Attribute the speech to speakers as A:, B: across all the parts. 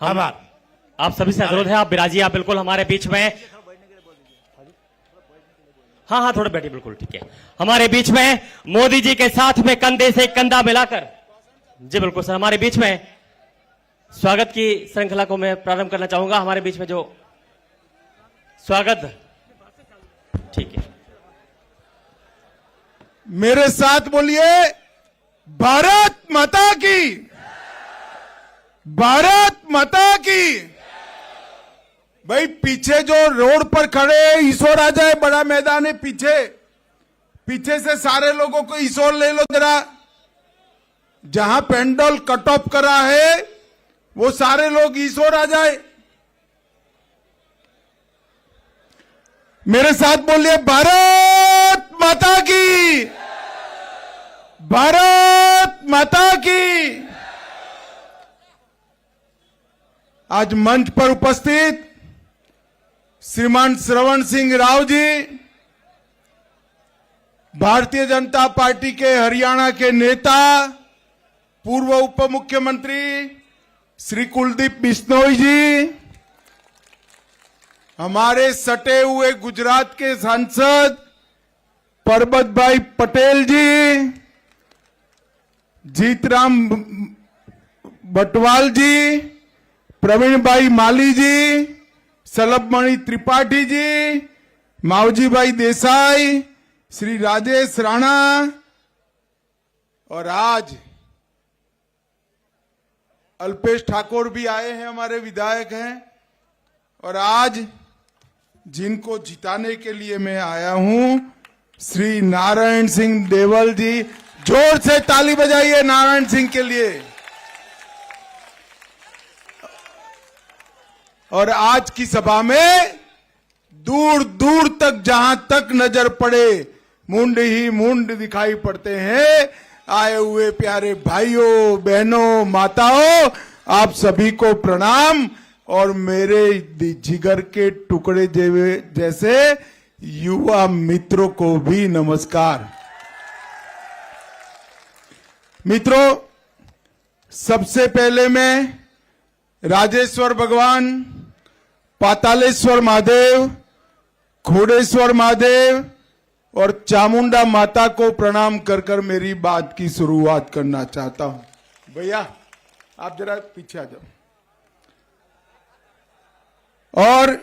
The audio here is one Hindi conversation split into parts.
A: आभार।
B: आप सभी से अनुरोध है, आप बिराजिए, आप बिल्कुल हमारे बीच में। हाँ हाँ, थोड़ा बैठिए, बिल्कुल ठीक है। हमारे बीच में मोदी जी के साथ में कंधे से कंधा मिलाकर, जी बिल्कुल सर, हमारे बीच में स्वागत की श्रृंखला को मैं प्रारंभ करना चाहूंगा। हमारे बीच में जो स्वागत, ठीक है,
A: मेरे साथ बोलिए, भारत माता की, भारत माता की। भाई पीछे जो रोड पर खड़े ईश्वर आ जाए, बड़ा मैदान है पीछे, पीछे से सारे लोगों को ईश्वर ले लो जरा। जहां पेंडल कट ऑफ करा है वो सारे लोग ईश्वर आ जाए। मेरे साथ बोलिए, भारत माता की, भारत माता की। आज मंच पर उपस्थित श्रीमान श्रवण सिंह राव जी, भारतीय जनता पार्टी के हरियाणा के नेता, पूर्व उप मुख्यमंत्री श्री कुलदीप बिश्नोई जी, हमारे सटे हुए गुजरात के सांसद परबत भाई पटेल जी, जीतराम बटवाल जी, प्रवीण भाई माली जी, सलभमणि त्रिपाठी जी, मावजी भाई देसाई, श्री राजेश राणा, और आज अल्पेश ठाकुर भी आए हैं, हमारे विधायक हैं। और आज जिनको जिताने के लिए मैं आया हूं, श्री नारायण सिंह देवल जी, जोर से ताली बजाइए नारायण सिंह के लिए। और आज की सभा में दूर दूर तक, जहां तक नजर पड़े, मुंड ही मुंड दिखाई पड़ते हैं। आए हुए प्यारे भाइयों बहनों माताओं, आप सभी को प्रणाम, और मेरे जिगर के टुकड़े जैसे युवा मित्रों को भी नमस्कार। मित्रों, सबसे पहले मैं राजेश्वर भगवान, पातालेश्वर महादेव, खोड़ेश्वर महादेव और चामुंडा माता को प्रणाम कर कर मेरी बात की शुरुआत करना चाहता हूं। भैया आप जरा पीछे आ जाओ। और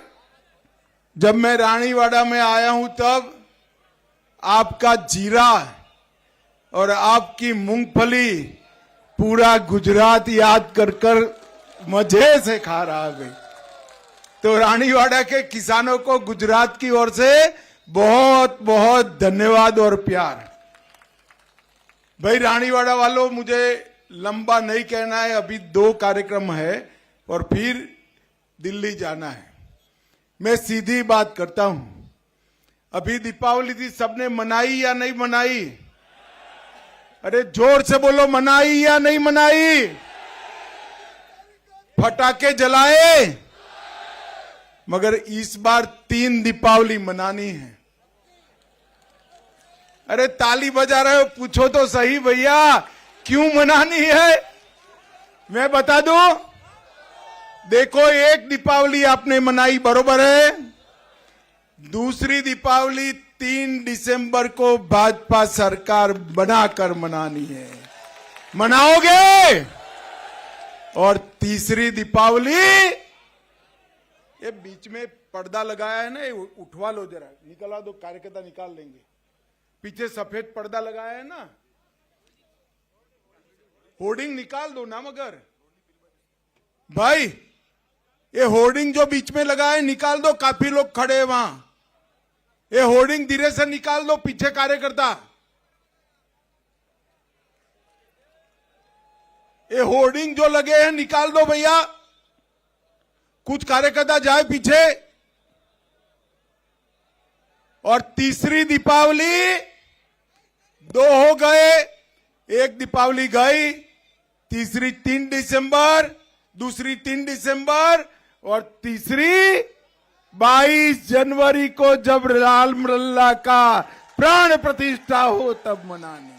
A: जब मैं रानीवाड़ा में आया हूं तब आपका जीरा और आपकी मूंगफली पूरा गुजरात याद कर कर मजे से खा रहा है। तो रानीवाड़ा के किसानों को गुजरात की ओर से बहुत बहुत धन्यवाद और प्यार। भाई रानीवाड़ा वालों, मुझे लंबा नहीं कहना है, अभी 2 कार्यक्रम है और फिर दिल्ली जाना है। मैं सीधी बात करता हूं। अभी दीपावली थी, सबने मनाई या नहीं मनाई? अरे जोर से बोलो, मनाई या नहीं मनाई? फटाके जलाए? मगर इस बार 3 दीपावली मनानी है। अरे ताली बजा रहे हो, पूछो तो सही भैया, क्यों मनानी है? मैं बता दूं, देखो, एक दीपावली आपने मनाई, बरोबर है। दूसरी दीपावली 3 दिसंबर को भाजपा सरकार बनाकर मनानी है, मनाओगे? और तीसरी दीपावली, ये बीच में पर्दा लगाया है ना, ये उठवा लो जरा, निकला दो, कार्यकर्ता निकाल लेंगे। पीछे सफेद पर्दा लगाया है ना, होर्डिंग निकाल दो ना। मगर भाई ये होर्डिंग जो बीच में लगा है निकाल दो, काफी लोग खड़े हैं वहां। ये होर्डिंग धीरे से निकाल दो, पीछे कार्यकर्ता। ये होर्डिंग जो लगे हैं निकाल दो भैया, कुछ कार्यकर्ता जाए पीछे। और तीसरी दीपावली 2 हो गए, एक दीपावली गई, तीसरी 3 दिसंबर, दूसरी 3 दिसंबर, और तीसरी 22 जनवरी को जब रामलला का प्राण प्रतिष्ठा हो तब मनानी।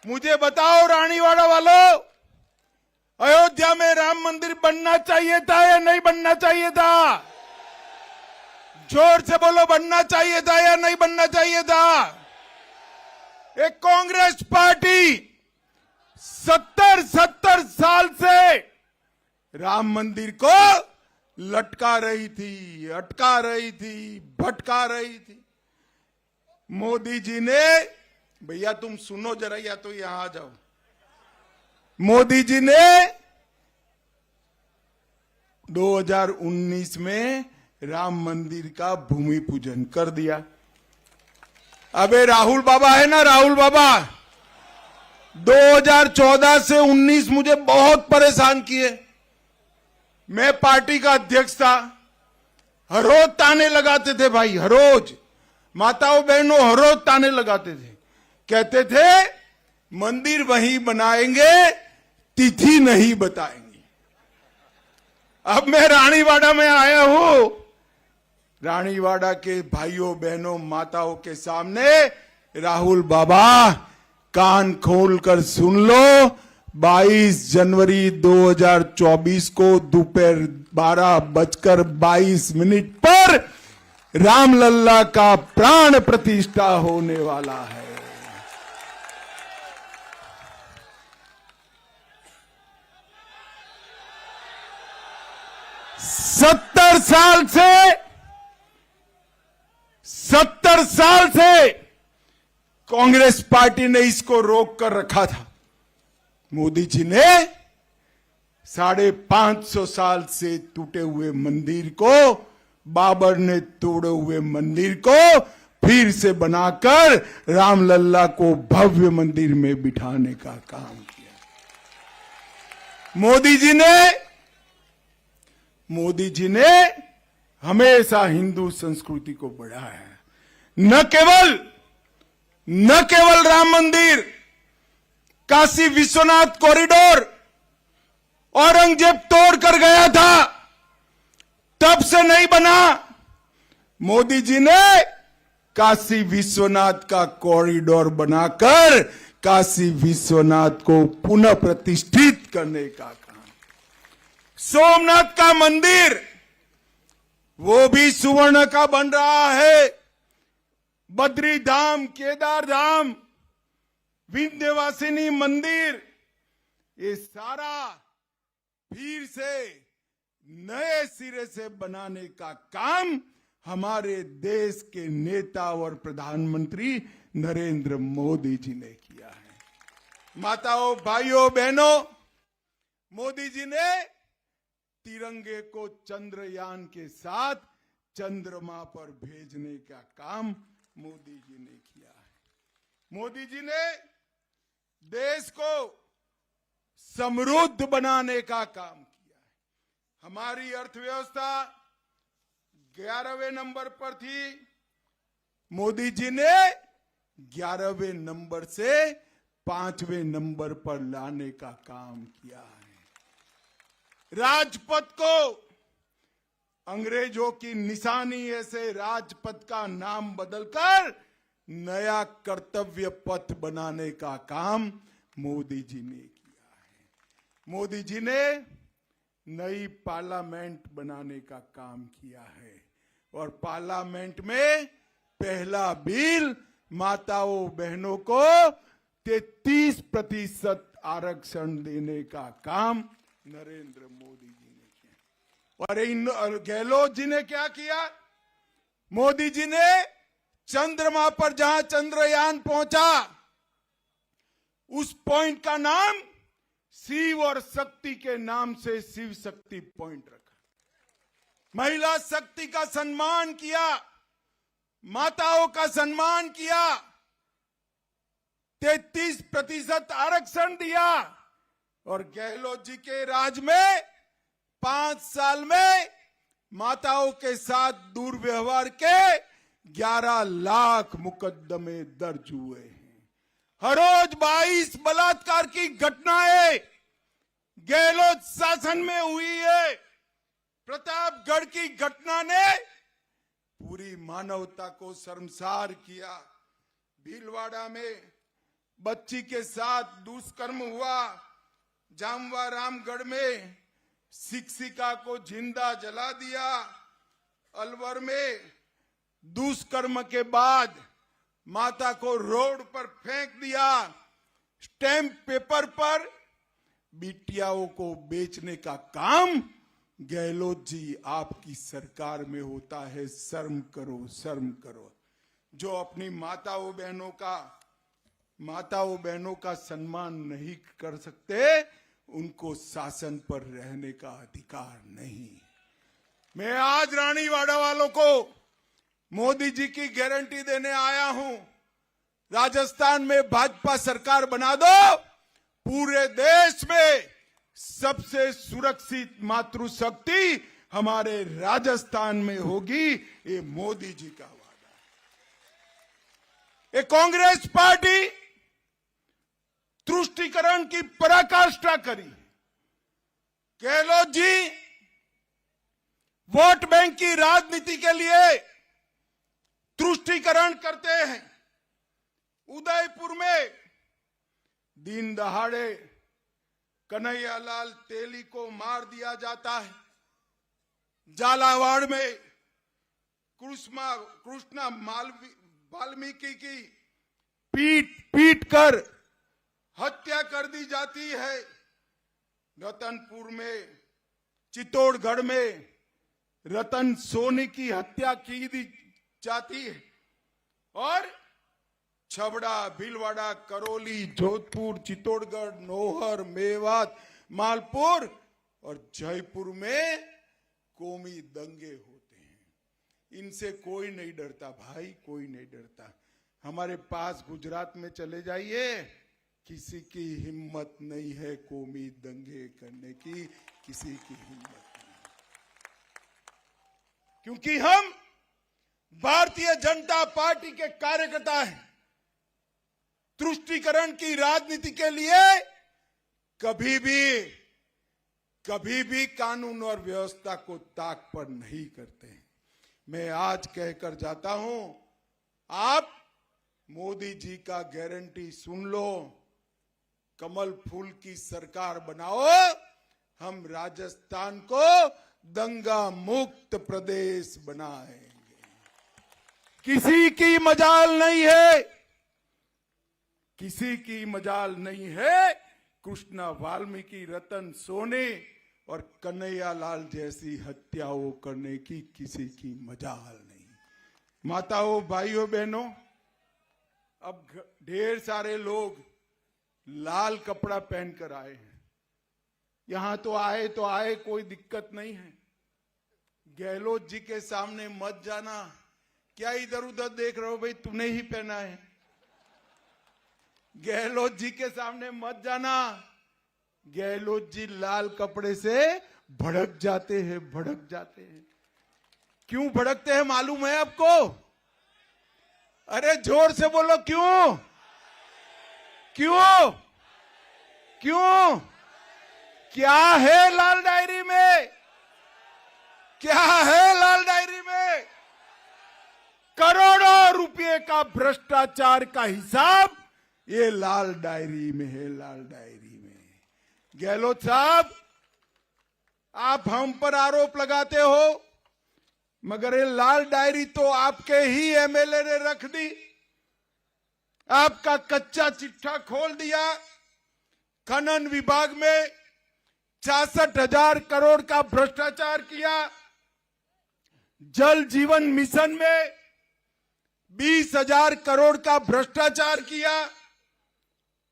A: मुझे बताओ रानीवाड़ा वालों, अयोध्या में राम मंदिर बनना चाहिए था या नहीं बनना चाहिए था? जोर से बोलो, बनना चाहिए था या नहीं बनना चाहिए था? एक कांग्रेस पार्टी 70 साल से राम मंदिर को लटका रही थी, अटका रही थी, भटका रही थी। मोदी जी ने, भैया तुम सुनो जरा या तो यहां आ जाओ। मोदी जी ने 2019 में राम मंदिर का भूमि पूजन कर दिया। अबे राहुल बाबा है ना, राहुल बाबा 2014 से 19 मुझे बहुत परेशान किए। मैं पार्टी का अध्यक्ष था, हर रोज ताने लगाते थे भाई, हर रोज माताओं बहनों हर रोज ताने लगाते थे। कहते थे मंदिर वहीं बनाएंगे, तिथि नहीं बताएंगे। अब मैं रानीवाड़ा में आया हूं, रानीवाड़ा के भाइयों बहनों माताओं के सामने राहुल बाबा कान खोलकर सुन लो, 22 जनवरी 2024 को दोपहर 12:22 पर रामलल्ला का प्राण प्रतिष्ठा होने वाला है। सत्तर साल से कांग्रेस पार्टी ने इसको रोक कर रखा था। मोदी जी ने 550 साल से टूटे हुए मंदिर को, बाबर ने तोड़े हुए मंदिर को फिर से बनाकर रामलल्ला को भव्य मंदिर में बिठाने का काम किया। मोदी जी ने हमेशा हिंदू संस्कृति को बढ़ाया है। न केवल राम मंदिर, काशी विश्वनाथ कॉरिडोर औरंगजेब तोड़ कर गया था, तब से नहीं बना। मोदी जी ने काशी विश्वनाथ का कॉरिडोर बनाकर काशी विश्वनाथ को पुनः प्रतिष्ठित करने का काम। सोमनाथ का मंदिर वो भी सुवर्ण का बन रहा है। बद्री धाम, केदार धाम, विंध्यवासिनी मंदिर, ये सारा फिर से नए सिरे से बनाने का काम हमारे देश के नेता और प्रधानमंत्री नरेंद्र मोदी जी ने किया है। माताओं भाइयों बहनों, मोदी जी ने तिरंगे को चंद्रयान के साथ चंद्रमा पर भेजने का काम मोदी जी ने किया है। मोदी जी ने देश को समृद्ध बनाने का काम किया है। हमारी अर्थव्यवस्था 11वें नंबर पर थी, मोदी जी ने 11वें नंबर से 5वें नंबर पर लाने का काम किया है। राजपथ को अंग्रेजों की निशानी ऐसे राजपथ का नाम बदलकर नया कर्तव्य पथ बनाने का काम मोदी जी ने किया है। मोदी जी ने नई पार्लियामेंट बनाने का काम किया है और पार्लियामेंट में पहला बिल माताओं बहनों को 33% आरक्षण देने का काम नरेंद्र मोदी जी ने किया। और गहलोत जी ने क्या किया? मोदी जी ने चंद्रमा पर जहां चंद्रयान पहुंचा उस पॉइंट का नाम शिव और शक्ति के नाम से शिव शक्ति पॉइंट रखा। महिला शक्ति का सम्मान किया, माताओं का सम्मान किया, 33% आरक्षण दिया और गहलोत जी के राज में 5 साल में माताओं के साथ दुर्व्यवहार के 11 लाख मुकदमे दर्ज हुए हैं। हर रोज 22 बलात्कार की घटनाएं गहलोत शासन में हुई है। प्रतापगढ़ की घटना ने पूरी मानवता को शर्मसार किया। भीलवाड़ा में बच्ची के साथ दुष्कर्म हुआ, जामवा रामगढ़ में शिक्षिका को जिंदा जला दिया। अलवर में दुष्कर्म के बाद माता को रोड पर फेंक दिया। स्टैम्प पेपर पर बिटियाओं को बेचने का काम गहलोत जी आपकी सरकार में होता है। शर्म करो, शर्म करो। जो अपनी माताओं बहनों का सम्मान नहीं कर सकते, उनको शासन पर रहने का अधिकार नहीं। मैं आज रानीवाड़ा वालों को मोदी जी की गारंटी देने आया हूं। राजस्थान में भाजपा सरकार बना दो, पूरे देश में सबसे सुरक्षित मातृशक्ति हमारे राजस्थान में होगी। ये मोदी जी का वादा है। ये कांग्रेस पार्टी तुष्टीकरण की पराकाष्ठा करी। गहलोत जी वोट बैंक की राजनीति के लिए तुष्टीकरण करते हैं। उदयपुर में दिन दहाड़े कन्हैयालाल तेली को मार दिया जाता है। झालावाड़ में कृष्णा वाल्मीकि की पीट कर हत्या कर दी जाती है। रतनपुर में, चित्तौड़गढ़ में रतन सोनी की हत्या की जाती है। और छबड़ा, भीलवाड़ा, करौली, जोधपुर, चित्तौड़गढ़, नौहर, मेवात, मालपुर और जयपुर में कौमी दंगे होते हैं। इनसे कोई नहीं डरता भाई, कोई नहीं डरता। हमारे पास गुजरात में चले जाइए, किसी की हिम्मत नहीं है कौमी दंगे करने की, किसी की हिम्मत नहीं। क्योंकि हम भारतीय जनता पार्टी के कार्यकर्ता हैं। तुष्टीकरण की राजनीति के लिए कभी भी कानून और व्यवस्था को ताक पर नहीं करते हैं। मैं आज कहकर जाता हूं, आप मोदी जी का गारंटी सुन लो, कमल फूल की सरकार बनाओ, हम राजस्थान को दंगा मुक्त प्रदेश बनाएंगे। किसी की मजाल नहीं है, किसी की मजाल नहीं है कृष्णा वाल्मीकि, रतन सोने और कन्हैयालाल जैसी हत्याओं करने की किसी की मजाल नहीं। माताओं, भाइयों, बहनों, अब ढेर सारे लोग लाल कपड़ा पहनकर आए हैं। यहां तो आए, कोई दिक्कत नहीं है। गहलोत जी के सामने मत जाना। क्या इधर उधर देख रहे हो भाई, तूने ही पहना है। गहलोत जी के सामने मत जाना। गहलोत जी लाल कपड़े से भड़क जाते हैं। क्यों भड़कते हैं मालूम है आपको? अरे जोर से बोलो, क्यों? क्या है लाल डायरी में? करोड़ों रुपए का भ्रष्टाचार का हिसाब ये लाल डायरी में है। गहलोत साहब, आप हम पर आरोप लगाते हो, मगर ये लाल डायरी तो आपके ही एमएलए ने रख दी। आपका कच्चा चिट्ठा खोल दिया। खनन विभाग में 66,000 करोड़ का भ्रष्टाचार किया। जल जीवन मिशन में 20,000 करोड़ का भ्रष्टाचार किया।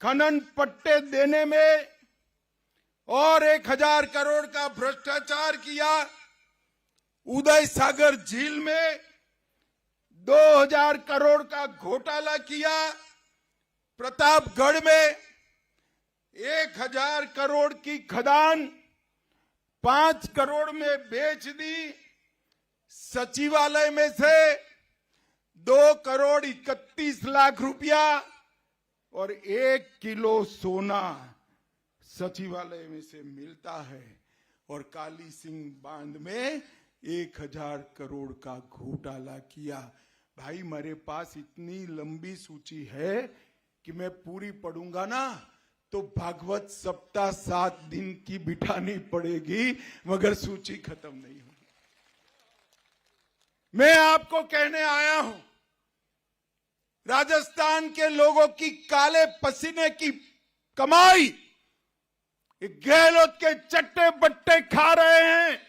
A: खनन पट्टे देने में और 1,000 करोड़ का भ्रष्टाचार किया। उदय सागर झील में 2,000 करोड़ का घोटाला किया। प्रतापगढ़ में 1,000 करोड़ की खदान 5 करोड़ में बेच दी। सचिवालय में से 2 करोड़ 31 लाख रुपया और 1 किलो सोना सचिवालय में से मिलता है। और काली सिंह बांध में 1,000 करोड़ का घोटाला किया। भाई, मेरे पास इतनी लंबी सूची है कि मैं पूरी पढ़ूंगा ना तो भागवत सप्ताह 7 दिन की बिठानी पड़ेगी, मगर सूची खत्म नहीं होगी। मैं आपको कहने आया हूं, राजस्थान के लोगों की काले पसीने की कमाई गहलोत के चट्टे बट्टे खा रहे हैं।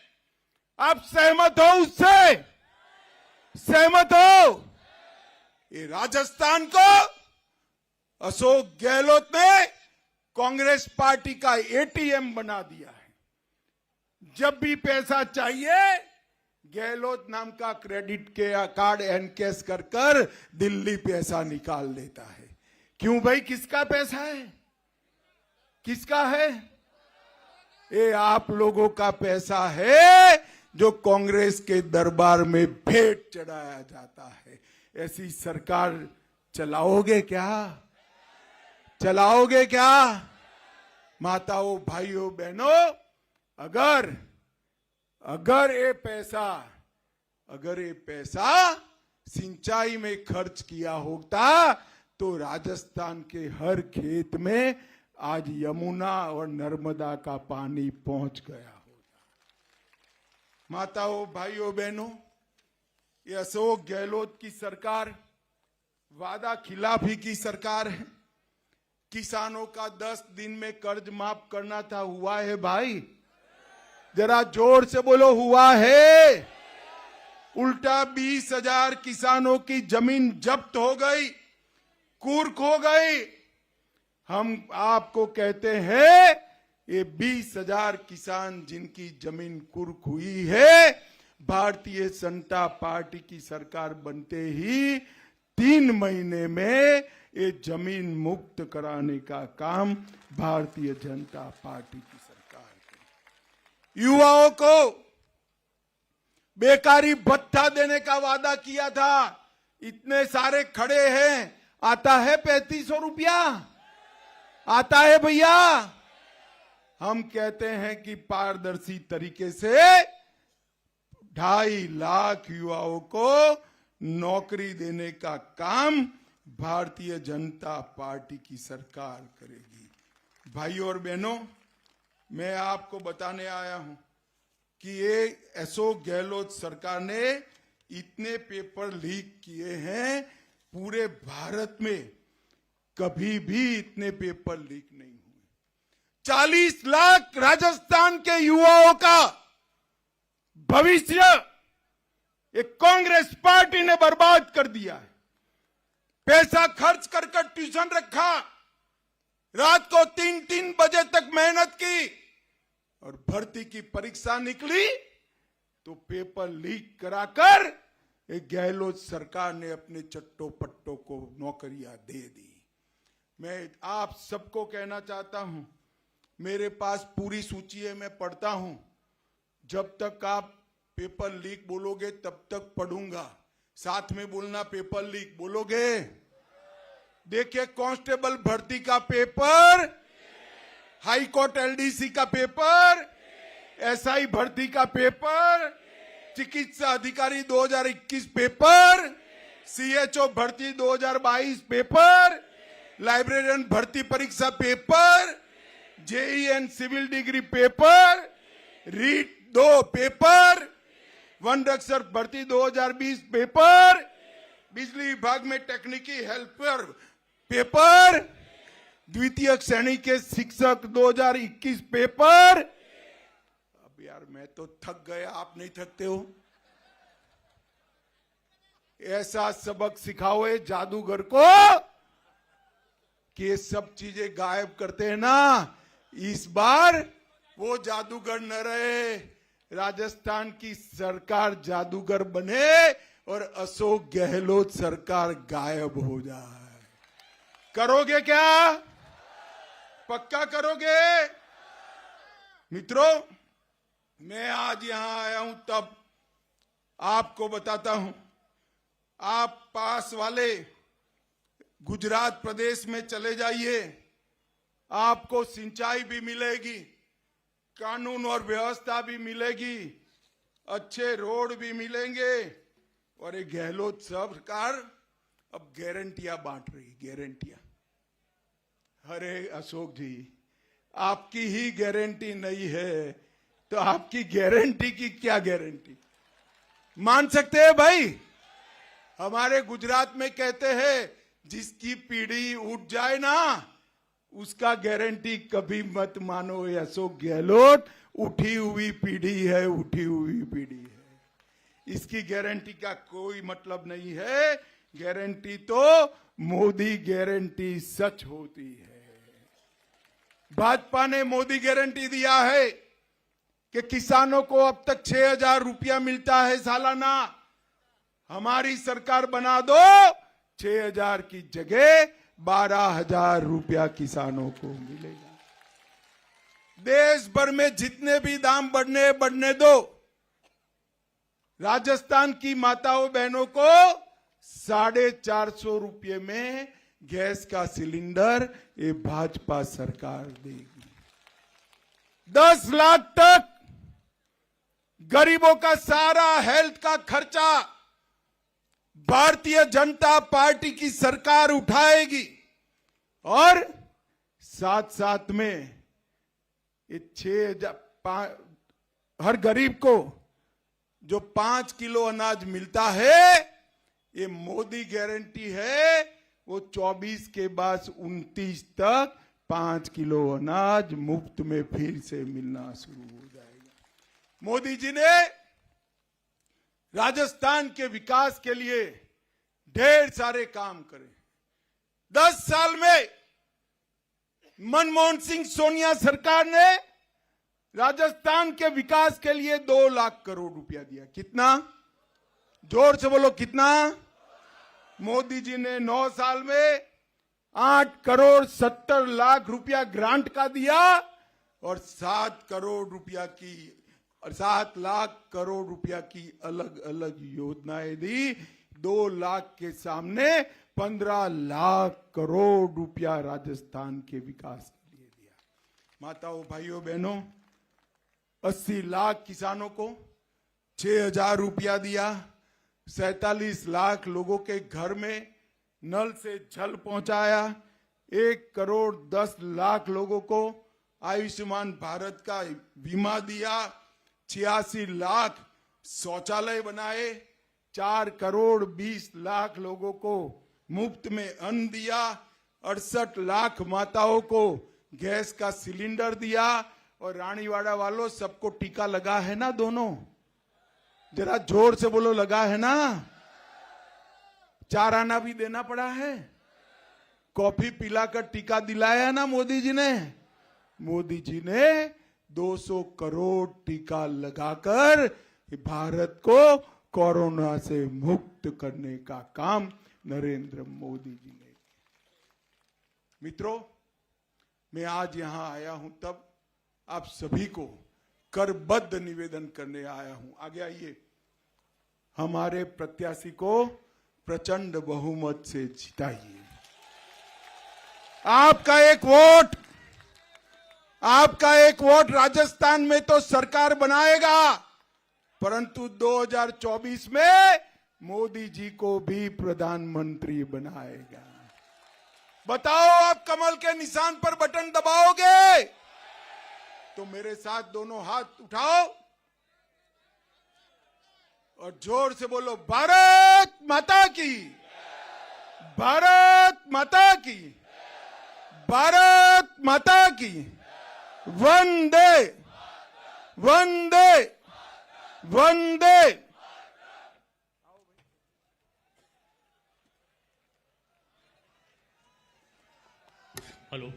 A: आप सहमत हो उससे? सहमत हो? ये राजस्थान को अशोक गहलोत ने कांग्रेस पार्टी का एटीएम बना दिया है। जब भी पैसा चाहिए गहलोत नाम का क्रेडिट के कार्ड एनकैश कर कर दिल्ली पैसा निकाल लेता है। क्यों भाई? किसका पैसा है? किसका है? ये आप लोगों का पैसा है जो कांग्रेस के दरबार में भेंट चढ़ाया जाता है। ऐसी सरकार चलाओगे क्या? चलाओगे क्या? माताओं, भाइयों, बहनों, अगर ये पैसा सिंचाई में खर्च किया होता तो राजस्थान के हर खेत में आज यमुना और नर्मदा का पानी पहुंच गया होता। माताओं, भाइयों, बहनों, ये अशोक गहलोत की सरकार वादा खिलाफी की सरकार है। किसानों का 10 दिन में कर्ज माफ करना था, हुआ है भाई? जरा जोर से बोलो, हुआ है? उल्टा 20,000 किसानों की जमीन जब्त हो गई, कुर्क हो गई। हम आपको कहते हैं ये 20,000 किसान जिनकी जमीन कुर्क हुई है, भारतीय जनता पार्टी की सरकार बनते ही 3 महीने में ये जमीन मुक्त कराने का काम भारतीय जनता पार्टी की सरकार की। युवाओं को बेकारी भत्ता देने का वादा किया था, इतने सारे खड़े हैं, आता है 3500 रुपया? आता है भैया? हम कहते हैं कि पारदर्शी तरीके से 2.5 लाख युवाओं को नौकरी देने का काम भारतीय जनता पार्टी की सरकार करेगी। भाइयों और बहनों, मैं आपको बताने आया हूं कि ये अशोक गहलोत सरकार ने इतने पेपर लीक किए हैं, पूरे भारत में कभी भी इतने पेपर लीक नहीं हुए। 40 लाख राजस्थान के युवाओं का भविष्य एक कांग्रेस पार्टी ने बर्बाद कर दिया है। पैसा खर्च कर कर ट्यूशन रखा, रात को 3-3 बजे तक मेहनत की और भर्ती की परीक्षा निकली तो पेपर लीक कराकर एक गहलोत सरकार ने अपने चट्टो पट्टों को नौकरियां दे दी। मैं आप सबको कहना चाहता हूं, मेरे पास पूरी सूची है, मैं पढ़ता हूं। जब तक आप पेपर लीक बोलोगे तब तक पढ़ूंगा, साथ में बोलना पेपर लीक बोलोगे। देखिए, कांस्टेबल भर्ती का पेपर, हाई कोर्ट एलडीसी का पेपर, एसआई भर्ती का पेपर, चिकित्सा अधिकारी 2021 पेपर, सीएचओ भर्ती 2022 पेपर, लाइब्रेरियन भर्ती परीक्षा paper, JEN civil degree paper, REET 2 paper, वन रक्षक भर्ती 2020 पेपर, बिजली विभाग में टेक्निकल हेल्पर पेपर, द्वितीय श्रेणी के शिक्षक 2021 पेपर। अब यार मैं तो थक गया, आप नहीं थकते हो? ऐसा सबक सिखाओ ये जादूगर को कि ये सब चीजें गायब करते हैं ना। इस बार वो जादूगर न रहे, राजस्थान की सरकार जादूगर बने और अशोक गहलोत सरकार गायब हो जाए। करोगे क्या? पक्का करोगे? मित्रों, मैं आज यहां आया हूं तब आपको बताता हूं, आप पास वाले गुजरात प्रदेश में चले जाइए, आपको सिंचाई भी मिलेगी, कानून और व्यवस्था भी मिलेगी, अच्छे रोड भी मिलेंगे और ये गहलोत सरकार अब गारंटियां बांट रही, गारंटियां। अरे अशोक जी, आपकी ही गारंटी नहीं है तो आपकी गारंटी की क्या गारंटी? मान सकते हैं भाई? हमारे गुजरात में कहते हैं जिसकी पीढ़ी उठ जाए ना उसका गारंटी कभी मत मानो। ये अशोक गहलोत उठी हुई पीढ़ी है, उठी हुई पीढ़ी है, इसकी गारंटी का कोई मतलब नहीं है। गारंटी तो मोदी गारंटी सच होती है। भाजपा ने मोदी गारंटी दिया है कि किसानों को अब तक 6,000 रुपया मिलता है सालाना। हमारी सरकार बना दो, 6,000 की जगह 12,000 रुपया किसानों को मिलेगा। देश भर में जितने भी दाम बढ़ने दो। राजस्थान की माताओं बहनों को 450 रुपये में गैस का सिलेंडर ये भाजपा सरकार देगी। 10 लाख तक गरीबों का सारा हेल्थ का खर्चा भारतीय जनता पार्टी की सरकार उठाएगी। और साथ साथ में ये 6,000 हर गरीब को जो 5 किलो अनाज मिलता है, ये मोदी गारंटी है। वो 24 के बाद 29 तक 5 किलो अनाज मुफ्त में फिर से मिलना शुरू हो जाएगा। मोदी जी ने राजस्थान के विकास के लिए ढेर सारे काम करे। 10 साल में मनमोहन सिंह सोनिया सरकार ने राजस्थान के विकास के लिए 2 लाख करोड़ रुपया दिया। कितना? जोर से बोलो, कितना? मोदी जी ने 9 साल में 8 करोड़ 70 लाख रुपया ग्रांट का दिया और 7 करोड़ रुपया की और 7 लाख करोड़ रुपया की अलग अलग योजनाएं दी। 2 लाख के सामने 15 लाख करोड़ रुपया राजस्थान के विकास के लिए दिया। माताओं, भाइयों, बहनों, 80 लाख किसानों को 6,000 रुपया दिया। 47 लाख लोगों के घर में नल से जल पहुंचाया। 1 करोड़ 10 लाख लोगों को आयुष्मान भारत का बीमा दिया। 86 लाख शौचालय बनाए। 4 करोड़ 20 लाख लोगों को मुफ्त में अन्न दिया। 68 लाख माताओं को गैस का सिलेंडर दिया। और रानीवाड़ा वालों, सबको टीका लगा है ना? दोनों जरा जोर से बोलो, लगा है ना? 4 आना भी देना पड़ा है। कॉफी पिलाकर टीका दिलाया ना मोदी जी ने? मोदी जी ने 200 करोड़ टीका लगाकर भारत को कोरोना से मुक्त करने का काम नरेंद्र मोदी जी ने। मित्रों, मैं आज यहां आया हूं तब आप सभी को करबद्ध निवेदन करने आया हूं। आगे आइए। हमारे प्रत्याशी को प्रचंड बहुमत से जिताइए। आपका एक वोट राजस्थान में तो सरकार बनाएगा, परंतु 2024 में मोदी जी को भी प्रधानमंत्री बनाएगा। बताओ, आप कमल के निशान पर बटन दबाओगे? तो मेरे साथ दोनों हाथ उठाओ और जोर से बोलो, भारत माता की, भारत माता की, भारत माता की, वंदे वंदे वंदे।
B: हेलो,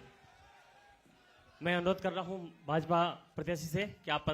B: मैं अनुरोध कर रहा हूं भाजपा प्रत्याशी से कि आप